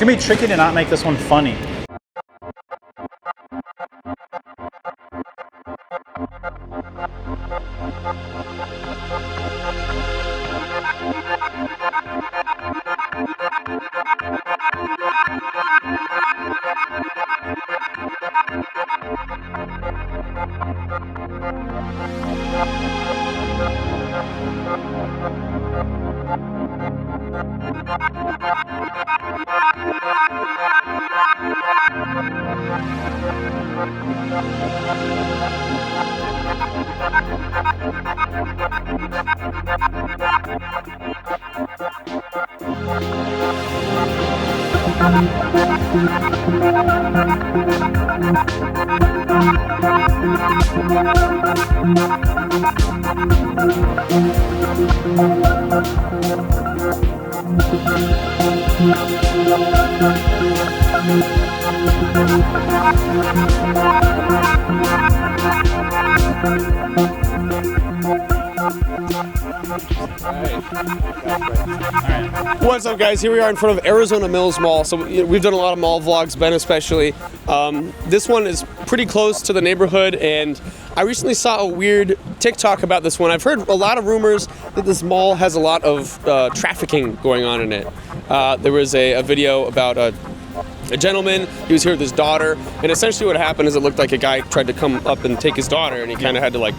It's gonna be tricky to not make this one funny. What's up, guys? Here we are in front of Arizona Mills Mall. So we've done a lot of mall vlogs, Ben especially. This one is pretty close to the neighborhood, and I recently saw a weird TikTok about this one. I've heard a lot of rumors that this mall has a lot of trafficking going on in it. There was a video about a gentleman. He was here with his daughter, and essentially what happened is it looked like a guy tried to come up and take his daughter, and he kind of had to, like,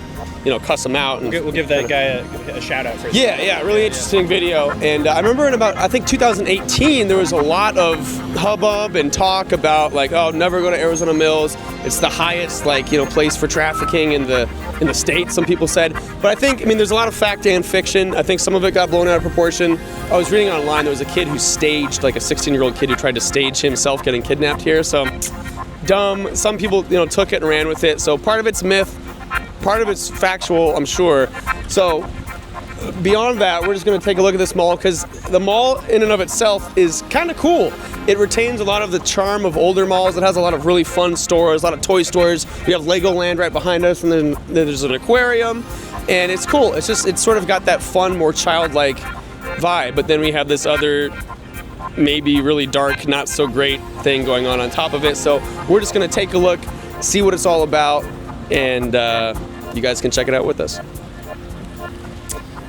cuss him out. And we'll give that guy a shout out for his Yeah, really interesting video. And I remember in about, I think 2018, there was a lot of hubbub and talk about, like, oh, never go to Arizona Mills. It's the highest, like, place for trafficking in the state, some people said. But I think, there's a lot of fact and fiction. I think some of it got blown out of proportion. I was reading online, there was a kid who staged, like a 16-year-old kid who tried to stage himself getting kidnapped here. So, dumb. Some people, took it and ran with it. So part of it's myth. Part of it's factual, I'm sure. So beyond that, we're just going to take a look at this mall, because the mall in and of itself is kind of cool. It retains a lot of the charm of older malls. It has a lot of really fun stores, a lot of toy stores. We have Legoland right behind us, and then there's an aquarium, and it's cool. It's sort of got that fun, more childlike vibe. But then we have this other maybe really dark, not so great thing going on top of it. So we're just going to take a look, see what it's all about, and you guys can check it out with us.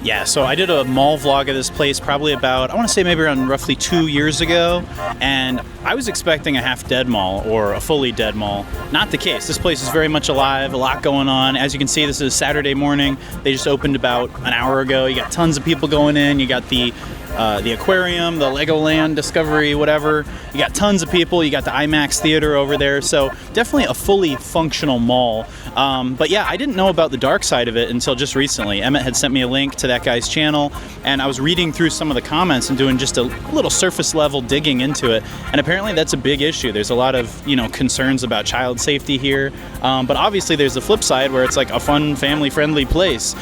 Yeah, so I did a mall vlog of this place probably about, I want to say maybe around roughly 2 years ago, and I was expecting a half-dead mall or a fully dead mall. Not the case. This place is very much alive, a lot going on. As you can see, this is Saturday morning. They just opened about an hour ago. You got tons of people going in. You got the aquarium, the Legoland, Discovery, whatever. You got tons of people. You got the IMAX theater over there. So definitely a fully functional mall. But yeah, I didn't know about the dark side of it until just recently. Emmett had sent me a link to that guy's channel, and I was reading through some of the comments and doing just a little surface level digging into it. And apparently that's a big issue. There's a lot of, concerns about child safety here. But obviously there's the flip side where it's like a fun, family-friendly place.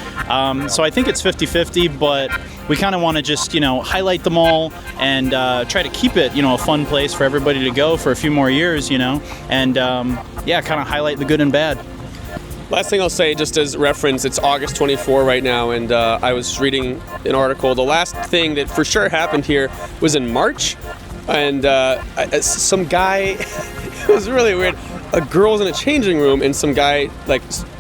So I think it's 50-50, but we kind of want to just, highlight the mall and try to keep it, a fun place for everybody to go for a few more years, and yeah, kind of highlight the good and bad. Last thing I'll say, just as reference, it's August 24 right now, and I was reading an article. The last thing that for sure happened here was in March, and some guy, it was really weird. A girl was in a changing room, and some guy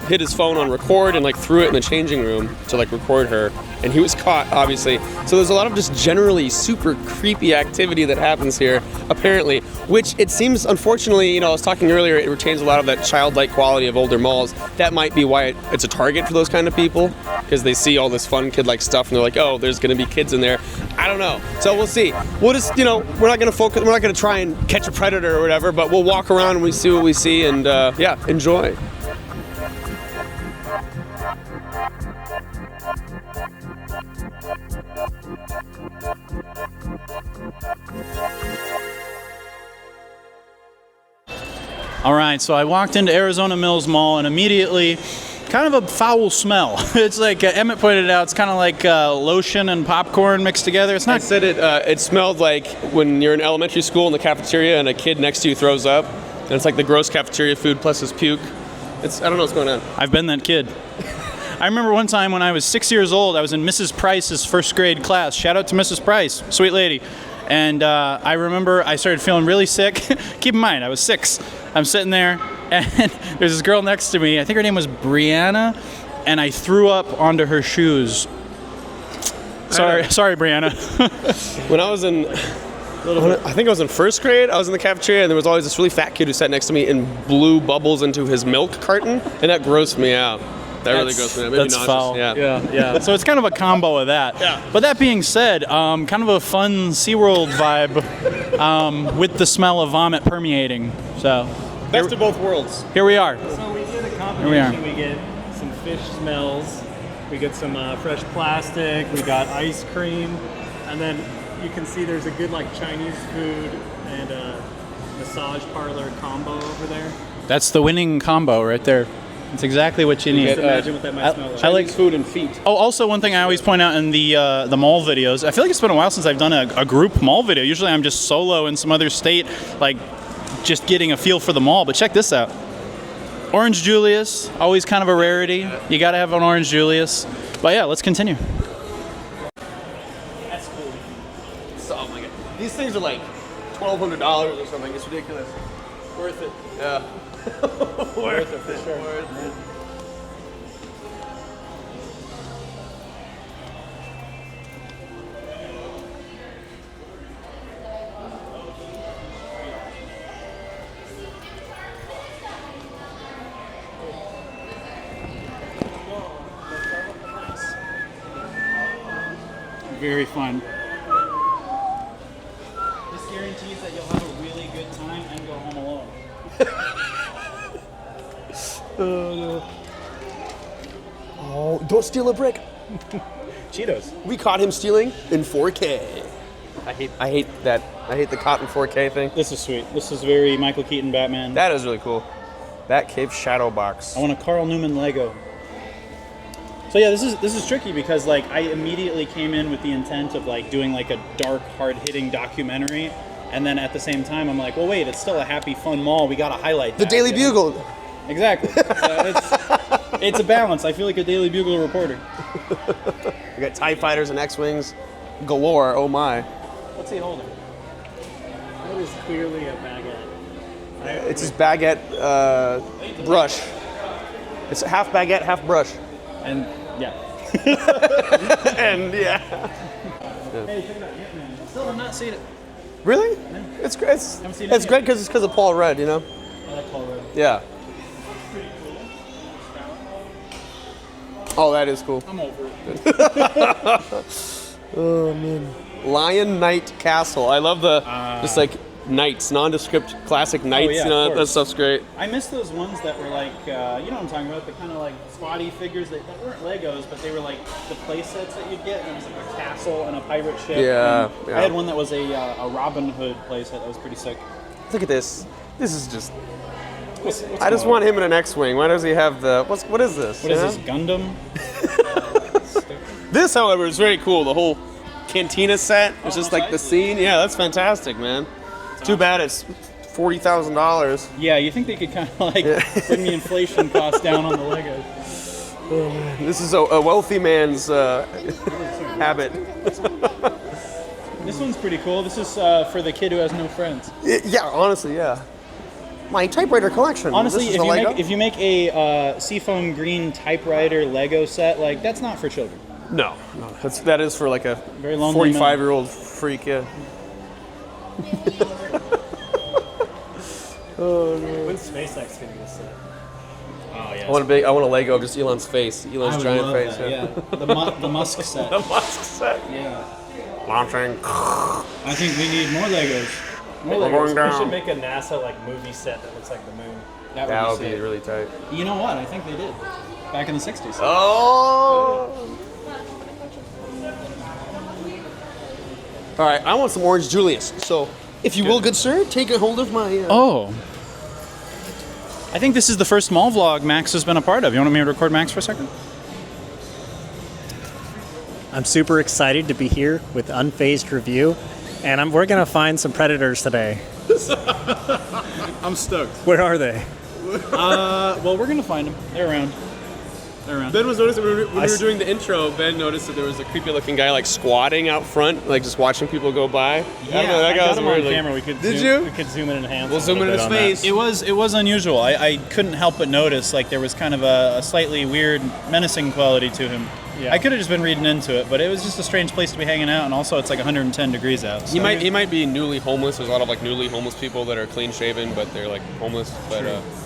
hit his phone on record and threw it in the changing room to record her, and he was caught, obviously. So there's a lot of just generally super creepy activity that happens here, apparently, which it seems, unfortunately, I was talking earlier, it retains a lot of that childlike quality of older malls. That might be why it's a target for those kind of people, because they see all this fun kid-like stuff and they're like, oh, there's gonna be kids in there. I don't know. So we'll see. We'll just, we're not gonna focus, we're not gonna try and catch a predator or whatever, but we'll walk around and we see what we see, and yeah, enjoy. All right, so I walked into Arizona Mills Mall, and immediately, kind of a foul smell. It's like Emmett pointed out. It's kind of like lotion and popcorn mixed together. It's not. I said it smelled like when you're in elementary school in the cafeteria and a kid next to you throws up, and it's like the gross cafeteria food plus his puke. I don't know what's going on. I've been that kid. I remember one time when I was 6 years old, I was in Mrs. Price's first grade class. Shout out to Mrs. Price, sweet lady. And I remember I started feeling really sick. Keep in mind, I was 6. I'm sitting there, and there's this girl next to me. I think her name was Brianna, and I threw up onto her shoes. Sorry, Brianna. When I was in, I think I was in first grade, I was in the cafeteria, and there was always this really fat kid who sat next to me and blew bubbles into his milk carton, and that grossed me out. That really grossed me out. Maybe That's nauseous. foul. Yeah. So it's kind of a combo of that. Yeah. But that being said, kind of a fun SeaWorld vibe with the smell of vomit permeating. So Best of both worlds. here we are. So we did a we are. combination. We get some fish smells, we get some fresh plastic, we got ice cream, and then you can see there's a good like Chinese food and a massage parlor combo over there. That's the winning combo right there. It's exactly what you need. Just imagine what that might smell like. I like food and feet. Oh, also one thing I always point out in the mall videos, I feel like it's been a while since I've done a group mall video. Usually I'm just solo in some other state, like just getting a feel for the mall. But check this out. Orange Julius, always kind of a rarity. You got to have an Orange Julius. But yeah, let's continue. That's cool. Oh my god. These things are like $1,200 or something. It's ridiculous. Worth it. Yeah. Worth it for sure. Worth it. Very fun. This guarantees that you'll have a really good time and go home alone. Oh no. Oh, don't steal a brick. Cheetos. We caught him stealing in 4K. I hate that. I hate the caught in 4K thing. This is sweet. This is very Michael Keaton Batman. That is really cool. That cave shadow box. I want a Carl Newman Lego. So yeah, this is tricky because like I immediately came in with the intent of like doing like a dark, hard-hitting documentary, and then at the same time I'm like, well, wait, it's still a happy, fun mall. We gotta highlight The that, Daily you know? Bugle. Exactly. So it's a balance. I feel like a Daily Bugle reporter. We got TIE fighters and X-wings galore. Oh my. What's he holding? That is clearly a baguette. It's his baguette brush. It's half baguette, half brush. And yeah. And yeah. Hey, check it out. Yeah, man. Still have not seen it. Really? It's great. Haven't seen it It's yet. great because it's because of Paul Rudd, you know? I like Paul Rudd. Yeah. Oh, that is cool. I'm over it. Oh man. Lion Knight Castle. I love the just like knights, nondescript classic knights. yeah, You know, of that course. stuff's great. I miss those ones that were like, you know what I'm talking about, the kind of like spotty figures that weren't Legos, but they were like the play sets that you'd get, and it was like a castle and a pirate ship. Yeah, and yeah. I had one that was a Robin Hood play set that was pretty sick. Look at this. This is just. What's I just want him in an X-wing. Why does he have the? What is this? What is you this, know? Gundam? This, however, is very cool. The whole cantina set. It's just like the nice. scene. Yeah, that's fantastic, man. It's too bad it's $40,000. Yeah, you think they could kind of like bring the inflation cost down on the Legos. This is a wealthy man's habit. This one's pretty cool. This is for the kid who has no friends. Yeah, honestly, yeah. My typewriter collection. Honestly, This is a Lego? if you make a seafoam green typewriter Lego set, like that's not for children. No, that is for like a Very lonely 45-year-old freak. Yeah. When's SpaceX gonna get set? Oh yeah. I want a Lego of just Elon's face. Elon's giant face. Yeah. The Musk set. The Musk set. Yeah. Launching. I think we need more Legos. More We're Legos. going We down. should make a NASA like movie set that looks like the moon. That That would would be be sick. really tight. You know what? I think they did. Back in the 60s. Oh. All right, I want some Orange Julius. So, if you will, good sir, take a hold of my. Oh. I think this is the first mall vlog Max has been a part of. You want me to record Max for a second? I'm super excited to be here with Unfazed Review, and we're gonna find some predators today. I'm stoked. Where are they? Well, we're gonna find them. They're around. They're around. Ben was noticing when we were doing the intro. Ben noticed that there was a creepy-looking guy like squatting out front, like just watching people go by. I don't know, that guy got was him weird. on Like, camera. We could did zoom, you? We could zoom in and enhance. We'll zoom in his face. It was unusual. I couldn't help but notice like there was kind of a slightly weird, menacing quality to him. Yeah. I could have just been reading into it, but it was just a strange place to be hanging out, and also it's like 110 degrees out. So. He might be newly homeless. There's a lot of like newly homeless people that are clean shaven, but they're like homeless. But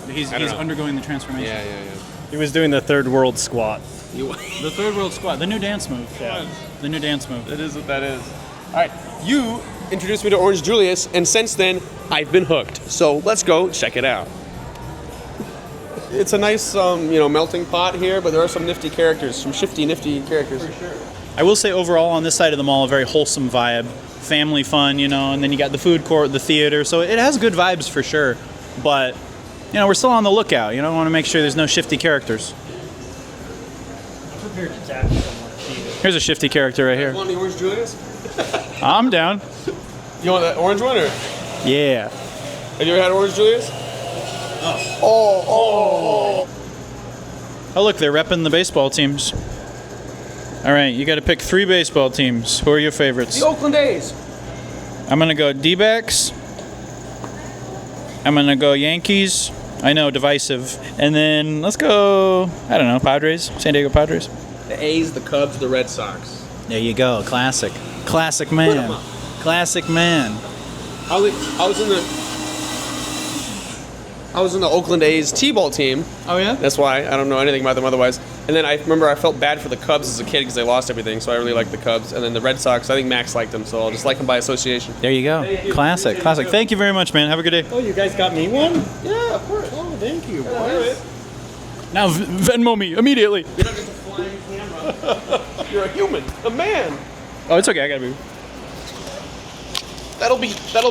He's I don't know. undergoing the transformation. yeah. He was doing the third world squat. The third world squat, the new dance move. Yeah. The new dance move. That is what that is. All right, you introduced me to Orange Julius, and since then I've been hooked. So let's go check it out. It's a nice, melting pot here, but there are some nifty characters, some shifty, nifty characters. For sure. I will say overall on this side of the mall, a very wholesome vibe, family fun, and then you got the food court, the theater, so it has good vibes for sure. But we're still on the lookout. I want to make sure there's no shifty characters. Here's a shifty character right here. You want the Orange Julius? I'm down. You want that orange one, or Yeah. have you ever had Orange Julius? Oh, look, they're repping the baseball teams. All right, you got to pick 3 baseball teams. Who are your favorites? The Oakland A's. I'm going to go D-backs. I'm going to go Yankees. I know, divisive. And then let's go, I don't know, Padres. San Diego Padres. The A's, the Cubs, the Red Sox. There you go. Classic. Classic man. Classic man. I was in the Oakland A's T-ball team. Oh, yeah? That's why I don't know anything about them otherwise. And then I remember I felt bad for the Cubs as a kid because they lost everything, so I really liked the Cubs. And then the Red Sox, I think Max liked them, so I'll just like them by association. There you go. Classic. Classic. Thank you very much, man. Have a good day. Oh, you guys got me one? Yeah, of course. Oh, thank you. Now Venmo me immediately. You're not just a flying camera. You're a human, a man. Oh, it's okay. I got to be. That'll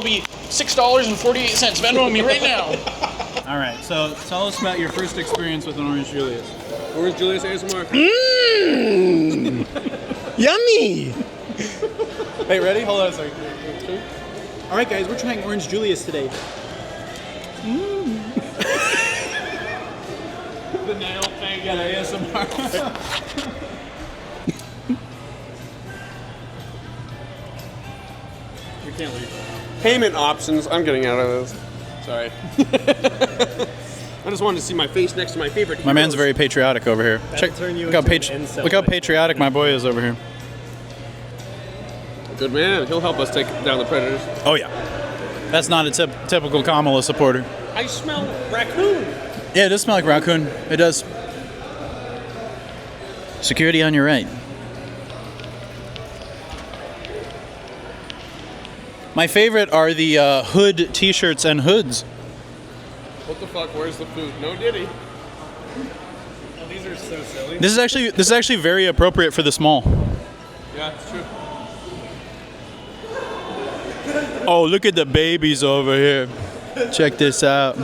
be $6.48. Venmo me right now. All right. So tell us about your first experience with an Orange Julius. Orange Julius ASMR. Yummy! Hey, ready? Hold on a second. All right, guys, we're trying Orange Julius today. The nail thing. Yeah, the ASMR. We can't leave. Payment options. I'm getting out of this. Sorry. I just wanted to see my face next to my favorite. My man's heroes. very patriotic over here. That'll turn you Look how, into an incel look how later. patriotic my boy is over here. Good man. He'll help us take down the predators. Oh, yeah. That's not a typical Kamala supporter. I smell raccoon. Yeah, it does smell like raccoon. It does. Security on your right. My favorite are the hood t-shirts and hoods. What the fuck? Where's the food? No Diddy. Oh, these are so silly. This is actually very appropriate for this mall. Yeah, it's true. Oh, look at the babies over here. Check this out.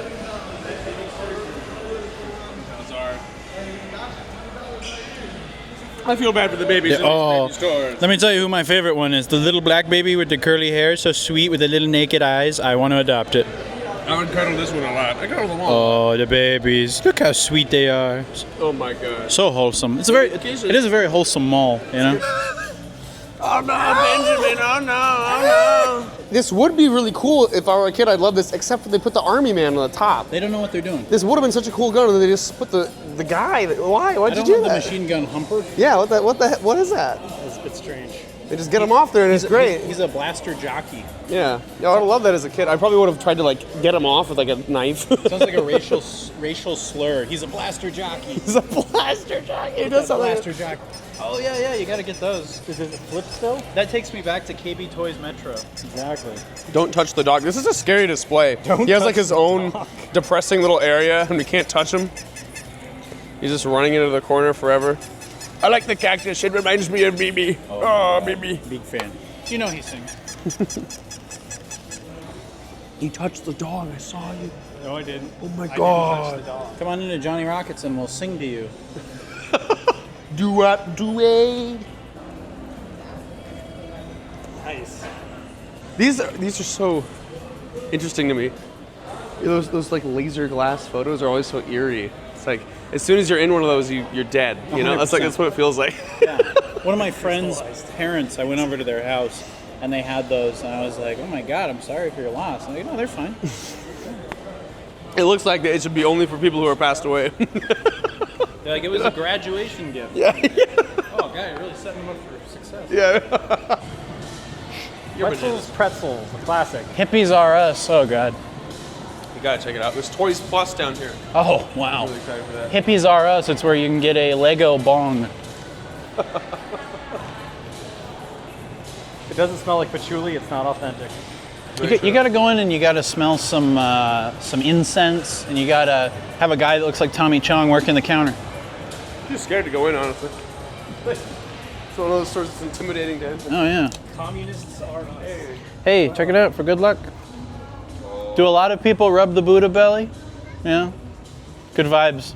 I feel bad for the babies in Oh, these baby stores. let me tell you who my favorite one is. The little black baby with the curly hair, so sweet with the little naked eyes. I want to adopt it. I would cuddle this one a lot. I cuddle them all. Oh, the babies. Look how sweet they are. Oh my god. So wholesome. It is a very wholesome mall, Oh no, Benjamin! Oh no! Oh no! This would be really cool if I were a kid. I'd love this, except for they put the army man on the top. They don't know what they're doing. This would have been such a cool gun, and then they just put the guy. Why? Why'd you do the that? machine gun humper. Yeah. What is that? It's strange. They just get him off there, and it's great. He's a blaster jockey. Yeah. Yeah, I'd love that as a kid. I probably would have tried to get him off with a knife. Sounds like a racial slur. He's a blaster jockey. He's a blaster jockey. It does sound like Blaster jockey. Oh yeah, you gotta get those. Is it flip still? That takes me back to KB Toys Metro. Exactly. Don't touch the dog. This is a scary display. He has his own depressing little area, and we can't touch him. He's just running into the corner forever. I like the cactus. It reminds me of Mimi. Oh, Mimi. Big fan. You know he sings. He touched the dog. I saw you. No, I didn't. Oh my I God. didn't touch the dog. Come on into Johnny Rockets and we'll sing to you. Do up, do it. Nice. These are so interesting to me. Those laser glass photos are always so eerie. It's like as soon as you're in one of those, you're dead. You know, that's 100%. what it feels like. Yeah. One of my friend's parents, I went over to their house, and they had those, and I was like, oh my God, I'm sorry for your loss. And they're like, no, they're fine. It looks like it should be only for people who are passed away. They're like, it was a graduation gift. Yeah. Oh, God, you're really setting them up for success. Yeah. Pretzels, the classic. Hippies are us. Oh, God. You gotta check it out. There's Toys Plus down here. Oh, wow. I'm really excited for that. Hippies are us. It's where you can get a Lego bong. It doesn't smell like patchouli. It's not authentic. You got to go in and you got to smell some incense, and you got to have a guy that looks like Tommy Chong working the counter. I'm just scared to go in, honestly. It's one of those stores that's intimidating to enter. Oh, yeah. Communists are us. Hey, check it out for good luck. Do a lot of people rub the Buddha belly? Yeah. Good vibes.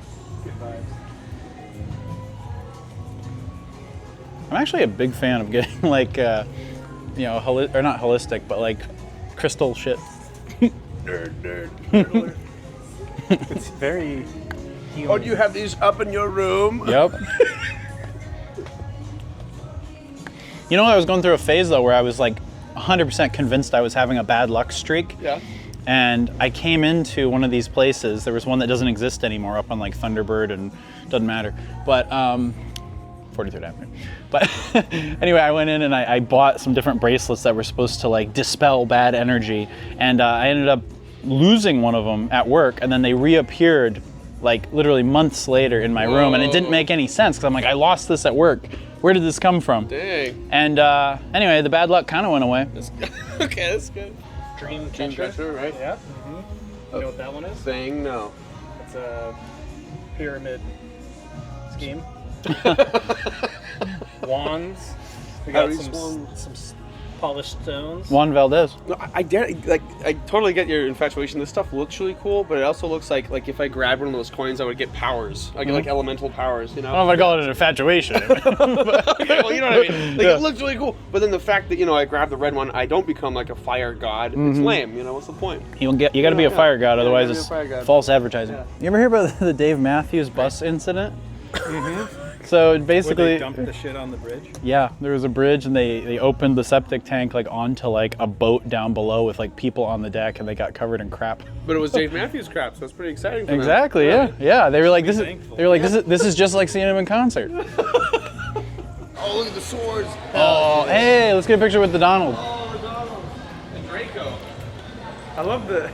I'm actually a big fan of getting like, or not holistic, but like crystal shit. Nerd. It's very healing. Oh, do you have these up in your room? Yep. You know, I was going through a phase though where I was like 100% convinced I was having a bad luck streak. Yeah. And I came into one of these places. There was one that doesn't exist anymore up on like Thunderbird, and doesn't matter. But 43rd Avenue. But anyway, I went in and I bought some different bracelets that were supposed to like dispel bad energy. And I ended up losing one of them at work, and then they reappeared like literally months later in my room, and it didn't make any sense because I'm like, I lost this at work. Where did this come from? Dang. And anyway, the bad luck kind of went away. Okay, that's good. Dream Dream catcher, right? Yeah. Mm-hmm. You know what that one is? Thing, no. It's a pyramid scheme. Wands. We got some polished stones. Juan Valdez. No, I totally get your infatuation. This stuff looks really cool, but it also looks like if I grabbed one of those coins, I would get powers. I get like elemental powers, you know? I don't know if I call it an infatuation. Okay, well, you know what I mean. Like, it looks really cool, but then the fact that I grab the red one, I don't become like a fire god. It's lame. You know, what's the point? You got to be a fire god, otherwise gotta be a it's fire god. false advertising. Yeah. You ever hear about the Dave Matthews bus incident? So Where basically, they dumped the shit on the bridge. yeah, there was a bridge, and they opened the septic tank like onto like a boat down below with like people on the deck, and they got covered in crap. But it was Dave Matthews crap, so that's pretty exciting for them. Exactly. Yeah. They were like, this is. thankful. They were like, this is just like seeing him in concert. Oh, look at the swords. Oh, hey, let's get a picture with the Donald. Oh, the Donald. And Draco. I love the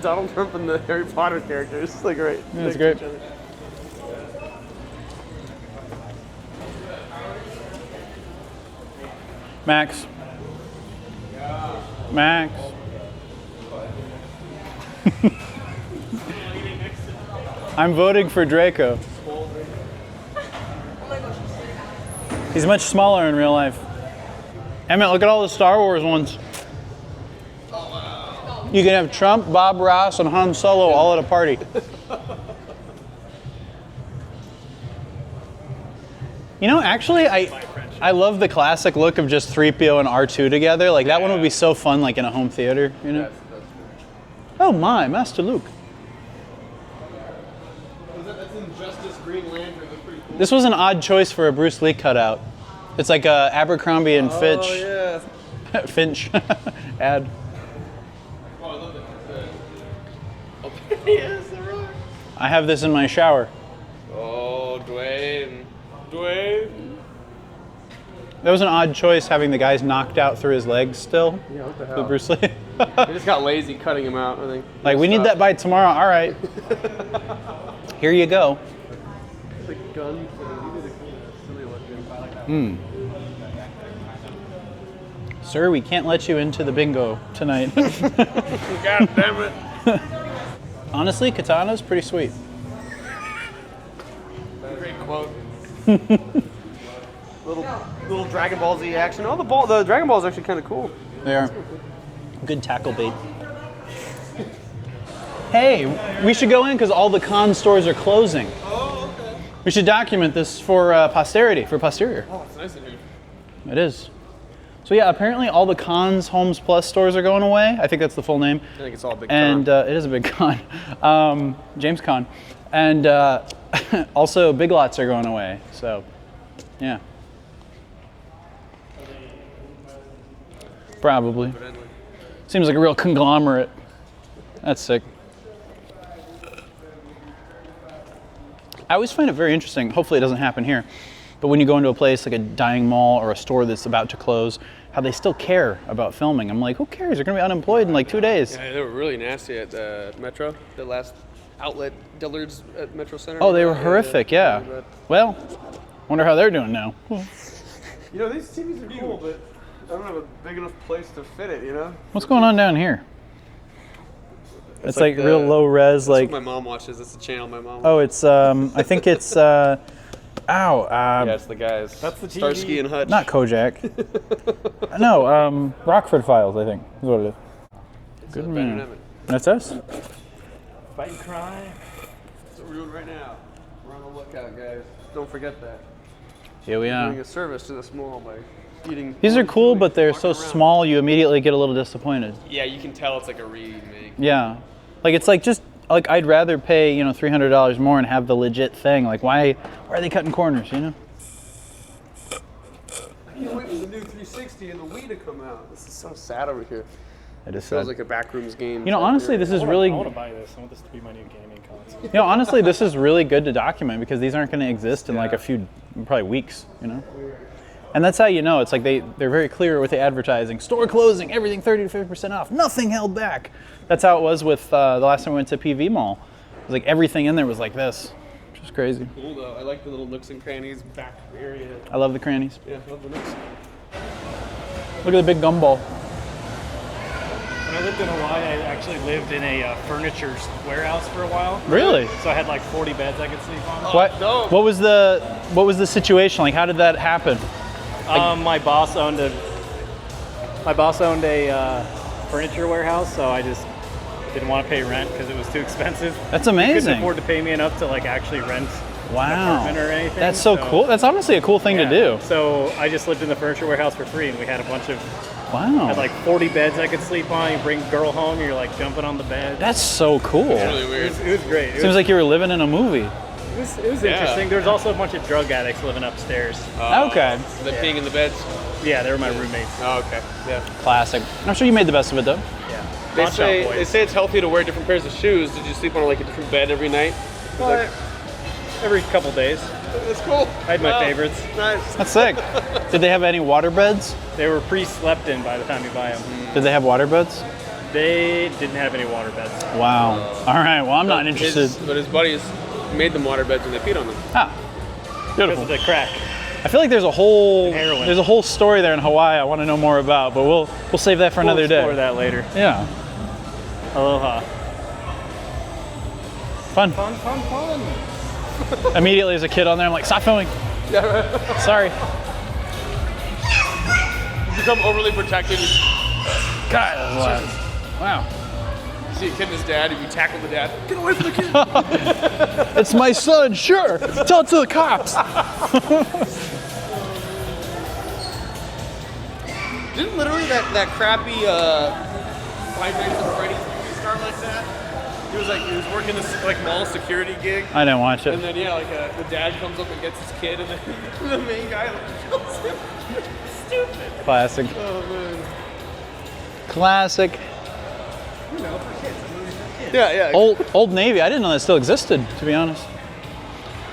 Donald Trump and the Harry Potter characters. It's like right. Yeah, it's next to great. each other. Max. Max. I'm voting for Draco. He's much smaller in real life. Emmett, look at all the Star Wars ones. You can have Trump, Bob Ross, and Han Solo all at a party. You know, actually, I love the classic look of just 3PO and R2 together. Like, that one would be so fun, like, in a home theater, you know? Oh my, Master Luke. That's in Justice Green Lantern. That's pretty cool. This was an odd choice for a Bruce Lee cutout. It's like a Abercrombie and Fitch. Oh, yeah. Finch ad. Oh, I love that. Oh, there he is, the rock. I have this in my shower. Oh, Dwayne. That was an odd choice, having the guys knocked out through his legs still. Yeah, what the The hell? Bruce Lee. They just got lazy cutting him out, I think. Like, we need that by tomorrow. All right. Here you go. The gun thing. He did a silly looking. Sir, we can't let you into the bingo tonight. God damn it. Honestly, Katana's pretty sweet. Great quote. little Dragon Ball Z action. Oh, the Dragon Ball is actually kind of cool. They are. Good tackle bait. Hey, we should go in because all the con stores are closing. Oh, okay. We should document this for posterity, for posterior. Oh, it's nice in here. It is. So yeah, apparently all the Cons Homes Plus stores are going away. I think that's the full name. I think it's all a big And con. it is a big con. James Con. And also, Big Lots are going away. So, yeah. Probably. Seems like a real conglomerate. That's sick. I always find it very interesting. Hopefully it doesn't happen here. But when you go into a place like a dying mall or a store that's about to close, how they still care about filming. I'm like, who cares? You're going to be unemployed in like 2 days. Yeah, they were really nasty at Metro, the last outlet Dillard's at Metro Center. Oh, they were horrific, yeah. Well, wonder how they're doing now. You know, these TVs are cool, but I don't have a big enough place to fit it, you know? What's going on down here? It's like the- real low res, That's like. what my mom watches. That's the channel my mom watches. Oh, it's I think it's Yeah, it's the guys. That's the TV. Starsky and Hutch. not Kojak. No, Rockford Files, I think is what it is. Good man. Emmett. That's us. Fight and crime. That's what we're doing right now. We're on the lookout, guys. Don't forget that. Here we Doing are. a service to this mall by eating. These are cool, but they're so walking around. small you immediately get a little disappointed. Yeah, you can tell it's like a remake. Yeah, like it's like just like I'd rather pay $300 more and have the legit thing. Like why are they cutting corners? I can't wait for the new 360 and the Wii to come out. This is so sad over here. It is Feels sad. like a backrooms game. Honestly, this is really. I want to buy this. I want this to be my new gaming console. Honestly, this is really good to document because these aren't going to exist in like a few, probably weeks. And that's how you know. It's like they're very clear with the advertising. Store closing, everything 30 to 50% off, nothing held back. That's how it was with the last time we went to PV Mall. It was like everything in there was like this, which is crazy. Cool though. I like the little nooks and crannies back area. I love the crannies. Yeah, I love the nooks. Look at the big gumball. When I lived in Hawaii, I actually lived in a furniture warehouse for a while. Really? So I had like 40 beds I could sleep on. What? dope. What was the situation? Like, how did that happen? My boss owned a furniture warehouse, so I just didn't want to pay rent because it was too expensive. That's He couldn't amazing. afford to pay me enough to like actually rent an Wow. apartment or anything. That's so cool. That's honestly a cool thing to do. So I just lived in the furniture warehouse for free, and we had a bunch of Wow. had like 40 beds I could sleep on. You bring a girl home, you're like jumping on the bed. That's so cool. Really weird. It was great. It Seems was, like you were living in a movie. it was interesting. There was also a bunch of drug addicts living upstairs. Okay. The peeing in the beds. Yeah, they were my roommates. Oh, okay. Yeah. Classic. I'm sure you made the best of it though. Yeah. They Pawn shop boys. say it's healthy to wear different pairs of shoes. Did you sleep on like a different bed every night? But every couple days. That's cool. I had my favorites. Nice. That's sick. Did they have any water beds? They were pre-slept in by the time you buy them. Did they have water beds? They didn't have any water beds. Wow. All right. Well, I'm not interested. But his buddies made them water beds and they peed on them. Ah, Because beautiful. of the crack. I feel like there's a whole Heroin. story there in Hawaii I want to know more about, but we'll save that for another We'll day. explore that later. Yeah. Aloha. Fun. Fun, fun, fun. Immediately as a kid on there, I'm like, stop filming. Sorry. You become overly protective. You God, that's loud. Wow. see a kid and his dad, if you tackle the dad, get away from the kid. It's my son, sure. Tell it to the cops. Didn't literally that crappy Five Nights at Freddy's movie start like that? He was working this like mall security gig. I didn't watch And it. then yeah, the dad comes up and gets his kid, and then the main guy kills him. Stupid. Classic. Oh man. Classic. Yeah. Old Navy. I didn't know that still existed, to be honest.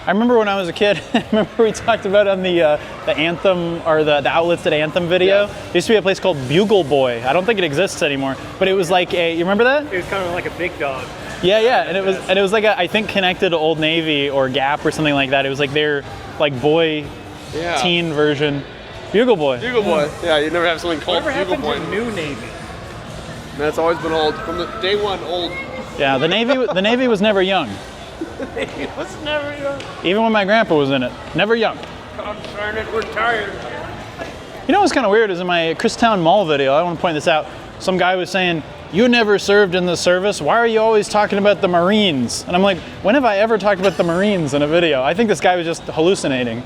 I remember when I was a kid, I remember we talked about on the Anthem, or the Outlets at Anthem video. Yeah. There used to be a place called Bugle Boy. I don't think it exists anymore, but it was like you remember that? It was kind of like a big dog. Yeah, and it was like I think connected to Old Navy or Gap or something like that. It was like their like boy teen version. Bugle Boy. Bugle Boy. Yeah, you never have something called Whatever Bugle happened Boy. to New Navy? That's always been old. From the day one, old. Yeah, the Navy was never young. It was never young. Even when my grandpa was in it, never young. I'm darn it, we're tired. You know what's kind of weird is in my Christown Mall video, I want to point this out, some guy was saying, "You never served in the service, why are you always talking about the Marines?" And I'm like, when have I ever talked about the Marines in a video? I think this guy was just hallucinating.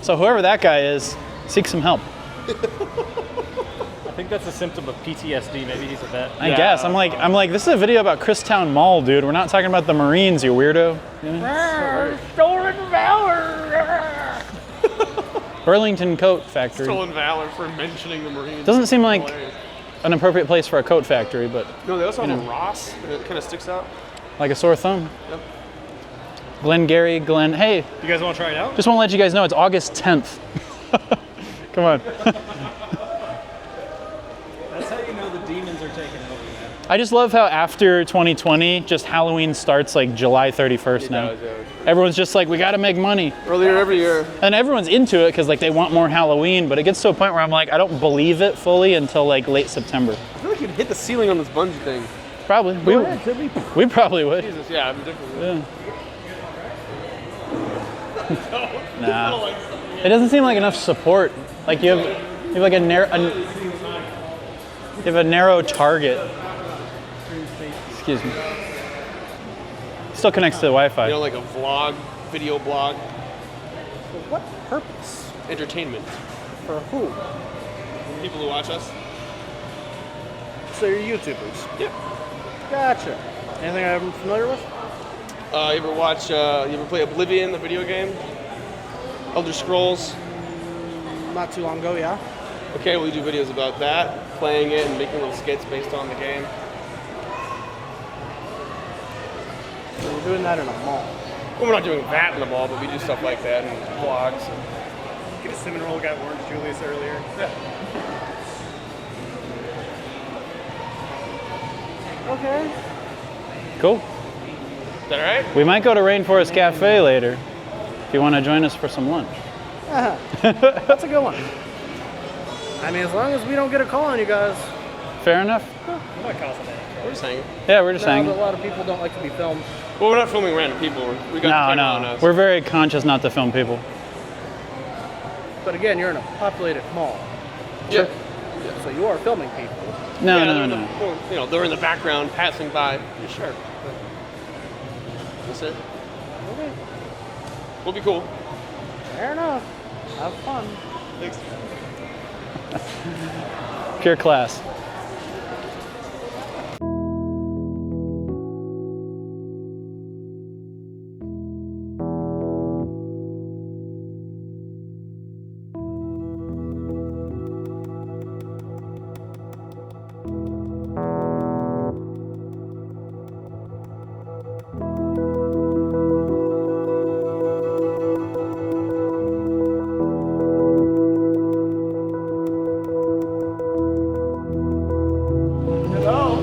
So whoever that guy is, seek some help. I think think that's a symptom of PTSD. Maybe he's a vet. I guess. I'm like, this is a video about Christown Mall, dude. We're not talking about the Marines, you weirdo. You know? Stolen valor. Burlington Coat Factory. Stolen valor for mentioning the Marines. Doesn't seem like an appropriate place for a coat factory, but No, they also have a Ross, and it kind of sticks out. like a sore thumb. Yep. Glengarry, hey, You guys want to try it out? just want to let you guys know it's August 10th. Come on. That's how you know the demons are taking over, man. I just love how after 2020, just Halloween starts like July 31st now. Everyone's just like, we got to make money. Earlier every year. And everyone's into it because like they want more Halloween, but it gets to a point where I'm like, I don't believe it fully until like late September. I feel like you'd hit the ceiling on this bungee thing. Probably. We probably would. Jesus, yeah, I'm different. Yeah. Nah. It doesn't seem like enough support. Like you have like a narrow target. Excuse me. Still connects to the Wi-Fi. You know, like a vlog, video blog, For what purpose? entertainment. For who? People who watch us. So you're YouTubers. Yeah. Gotcha. Anything I'm familiar with? You ever watch, you ever play Oblivion, the video game? Elder Scrolls? Not too long ago, yeah. Okay, we do videos about that, playing it and making little skits based on the game. So we're doing that in a mall. Well, we're not doing that in the mall, but we do stuff like that and vlogs. And Get a cinnamon roll. Got Orange Julius earlier. Okay. Cool. is that all right? We might go to Rainforest Cafe later if you want to join us for some lunch. That's a good one. I mean, as long as we don't get a call on you guys. Fair enough? I'm not causing that. We're just hanging. Yeah, we're just No, hanging. but a lot of people don't like to be filmed. Well, we're not filming random people. We got the camera on us. We're very conscious not to film people. But again, you're in a populated mall. Yeah. So you are filming people. No, Yeah, no, they're in no. the- well, you know, they're in the background passing by. Yeah, sure. That's it. Okay. We'll be cool. Fair enough. Have fun. Thanks. Pure class.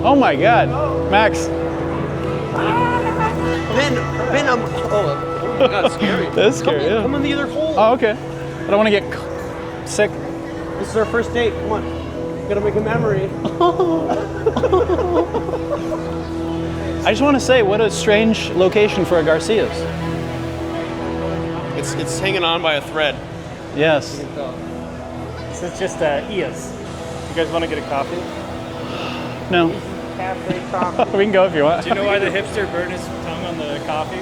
Oh my God, Max. Ben, I'm. Oh my God, it's scary. That's scary. Yeah. Come in the other hole. Oh, okay. I don't want to get sick. This is our first date. Come on. We gotta make a memory. I just want to say, what a strange location for a Garcia's. It's hanging on by a thread. Yes. So it's just Ias. You guys want to get a coffee? No. Cafe coffee. We can go if you want. Do you know why the hipster burned his tongue on the coffee?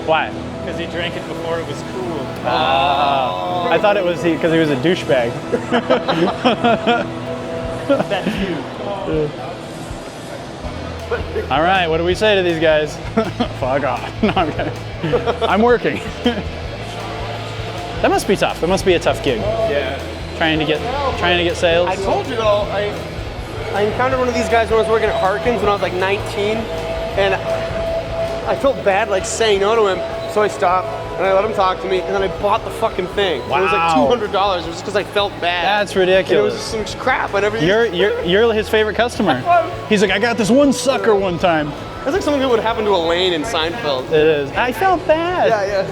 Why? Because he drank it before it was cool. I thought it was because he was a douchebag. That's you. All right, what do we say to these guys? Fuck off. No, I'm kidding. I'm working. That must be tough. That must be a tough gig. Yeah. Trying to get sales. I told you though, I encountered one of these guys when I was working at Harkins when I was like 19, and I felt bad like saying no to him, so I stopped and I let him talk to me, and then I bought the fucking thing. Wow. It was like $200. It was just because I felt bad. That's And it was ridiculous. just some crap I never You're his favorite customer. He's like, I got this one sucker one time. That's like something that would happen to Elaine in Seinfeld. It is. I felt bad. Yeah.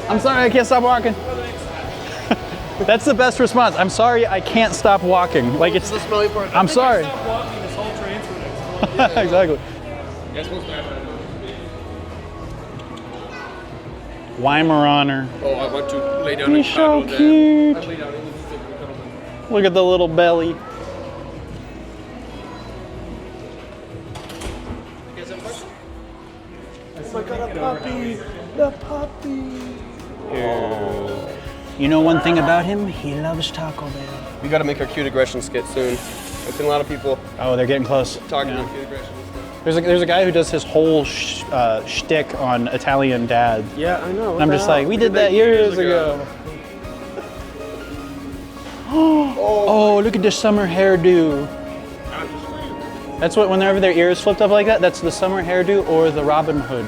I'm sorry, I can't stop walking. That's the best response. I'm sorry, I can't stop walking. Like it's. This is the smelly part. I'm sorry. Stop walking this whole train for next Exactly. Weimaraner. Oh, I want to lay down He's so cute. Look at the little belly. You know one thing about him? He loves Taco Bell. We gotta make our cute aggression skit soon. I've seen a lot of people Oh, they're getting close. talking Yeah. about kid aggression. There's a guy who does his whole shtick on Italian dad. Yeah, I know. And I'm just like, we did that years ago. Oh, look at the summer hairdo. That's what, whenever their ears flipped up like that, that's the summer hairdo or the Robin Hood.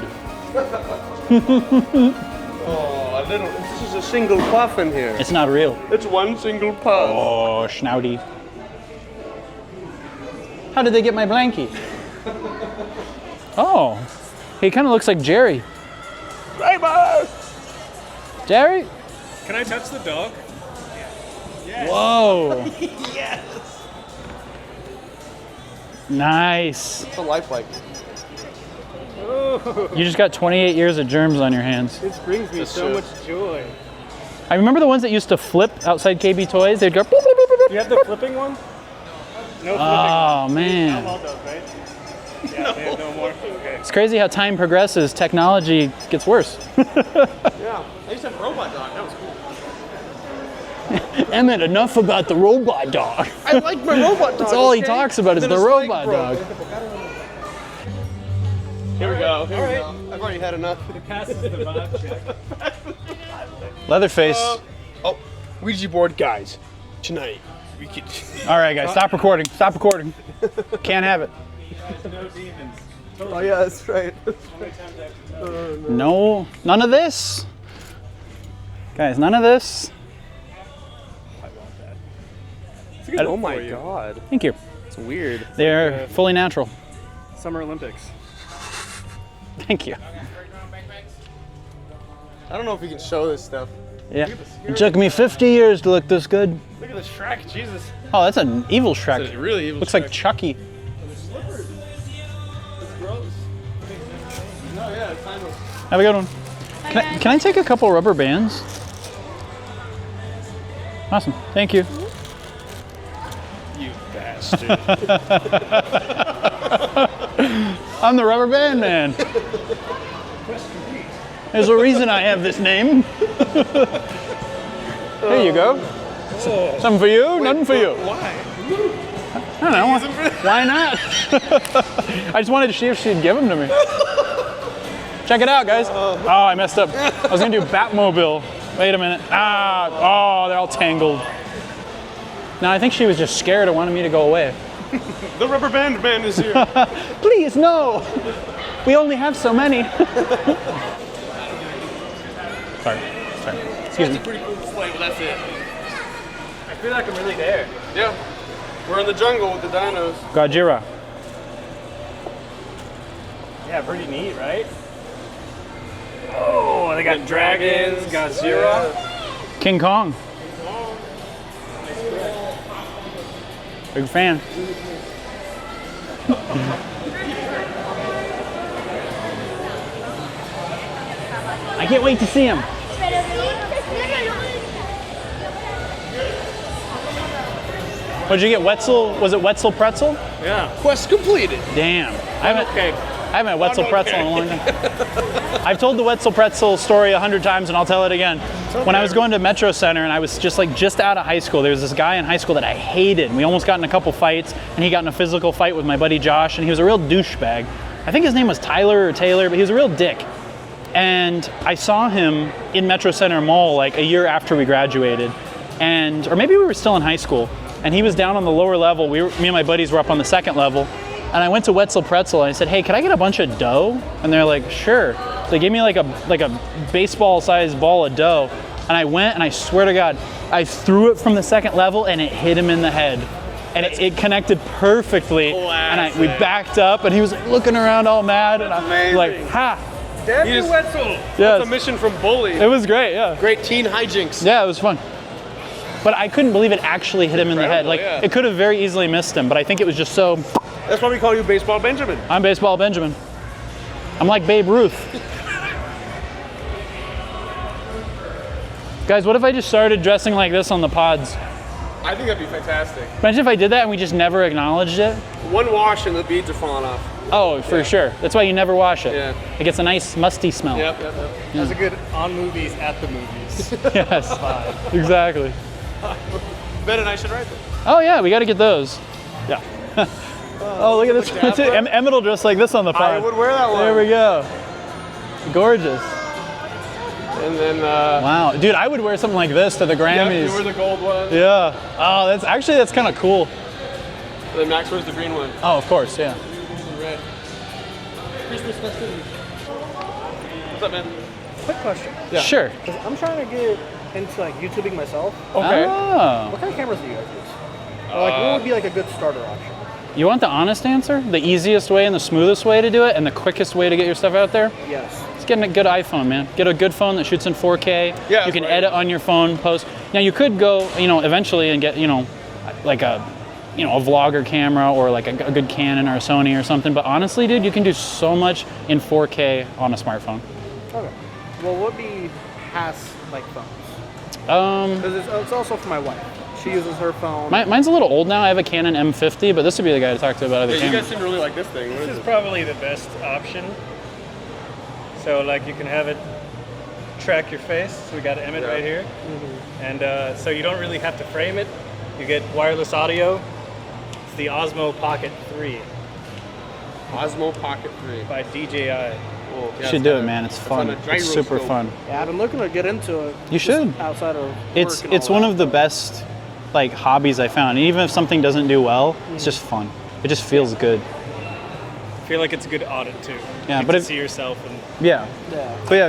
Oh, this is a single puff in here. It's not real. It's one single puff. Oh, snouty. How did they get my blankie? Oh, he kind of looks like Jerry. Jerry? Can I touch the dog? Whoa. Yes. Nice. What's a life like? You just got 28 years of germs on your hands. This brings me so true. much joy. I remember the ones that used to flip outside KB Toys. They'd go. Boop, boop, boop, boop, boop. You have the flipping one? No flipping. Oh man. All those, right? Yeah, they have no more. Okay. It's crazy how time progresses, technology gets worse. Yeah. I used to have a robot dog. That was cool. Emmett, enough about the robot dog. I like my robot dog. That's all he okay? talks about is Then the his leg robot broke. dog. Here we go. Here we go. I've already had enough. It passes the vibe check. Leatherface. Oh, Ouija board guys. Tonight we could. All right, guys, stop recording. Stop recording. Can't have it. No demons. Oh yeah, that's right. No, none of this. Guys, none of this. Oh my god. Thank you. It's weird. They're fully natural. Summer Olympics. Thank you. I don't know if we can show this stuff. Yeah. It took me 50 years to look this good. Look at this Shrek, Jesus. Oh, that's an evil Shrek. It's really evil. Looks like Chucky. No, yeah, it's timeless. Have a good one. Can I take a couple rubber bands? Awesome. Thank you. You bastard. I'm the rubber band man. There's a reason I have this name. Here you go. Something for you, nothing for you. Why? I don't know. Why not? I just wanted to see if she'd give them to me. Check it out, guys. Oh, I messed up. I was gonna do Batmobile. Wait a minute. Oh, they're all tangled. No, I think she was just scared and wanted me to go away. The rubber band man is here. Please, no. We only have so many. Sorry. Excuse me. It's a pretty cool display, but that's it. I feel like I'm really there. Yeah. We're in the jungle with the dinos. Gojira. Yeah, pretty neat, right? Oh, they got dragons, Godzilla. King Kong. Big fan. I can't wait to see him. What'd you get? Wetzel? Was it Wetzel Pretzel? Yeah. Quest completed. Damn. I haven't had Wetzel Okay. Pretzel in a long time. I've told the Wetzel Pretzel story 100 times and I'll tell it again. When I was going to Metro Center and I was just out of high school, there was this guy in high school that I hated. We almost got in a couple fights and he got in a physical fight with my buddy Josh and he was a real douchebag. I think his name was Tyler or Taylor, but he was a real dick. And I saw him in Metro Center Mall like a year after we graduated. Or maybe we were still in high school. And he was down on the lower level. Me and my buddies were up on the second level. And I went to Wetzel Pretzel and I said, hey, could I get a bunch of dough? And they're like, sure. So they gave me like a baseball-sized ball of dough. And I went and I swear to God, I threw it from the second level and it hit him in the head. And it connected perfectly. And we backed up and he was looking around all mad. And I was like, ha. Damn you, Wetzel. Yeah. That's a mission from Bully. It was great, yeah. Great teen hijinks. Yeah, it was fun. But I couldn't believe it actually hit him in the head. Like, yeah. It could have very easily missed him, but I think it was just so... That's why we call you Baseball Benjamin. I'm Baseball Benjamin. I'm like Babe Ruth. Guys, what if I just started dressing like this on the pods? I think that'd be fantastic. Imagine if I did that and we just never acknowledged it. One wash and the beads are falling off. Oh, for sure. That's why you never wash it. Yeah. It gets a nice musty smell. Yep. That's a good on movies at the movies. Yes, exactly. Ben and I should write them. Oh yeah, we got to get those. Yeah. Oh, look at this one too. Emmett will dress like this on the pod. I would wear that one. There we go. Gorgeous. And then Wow, dude, I would wear something like this to the Grammys. you wear the gold one. Yeah. Oh, that's kind of cool. And then Max wears the green one. Oh, of course, yeah. Red. Christmas festivities. What's up, man? Quick question. Yeah. Sure. 'Cause I'm trying to get into like YouTubing myself. Okay. Oh. What kind of cameras do you guys use? Or like what would be like a good starter option? You want the honest answer? The easiest way and the smoothest way to do it and the quickest way to get your stuff out there? Yes. It's getting a good iPhone, man. Get a good phone that shoots in 4K. Yeah, you can right. edit on your phone, post. Now you could go, eventually and get, like a vlogger camera or like a good Canon or a Sony or something. But honestly, dude, you can do so much in 4K on a smartphone. Okay. Well, what would be past like phones? Because it's also for my wife. She uses her phone. Mine's a little old now. I have a Canon M50, but this would be the guy to talk to about other Yeah, you cameras. guys seem to really like this thing. What This is is it? probably the best option. So like you can have it track your face. So we got Emmett right here. And so you don't really have to frame it. You get wireless audio. It's the Osmo Pocket 3 Osmo Pocket 3. by DJI. Cool. You should do it, man. It's fun. on a It's super gyroscope. fun. Yeah, I've been looking to get into it. You just should. Outside of It's work and it's all one that. of the best like hobbies I found. And even if something doesn't do well, it's just fun. It just feels good. I feel like it's a good audit too. Yeah, you but can if- see yourself and Yeah. Yeah. But yeah,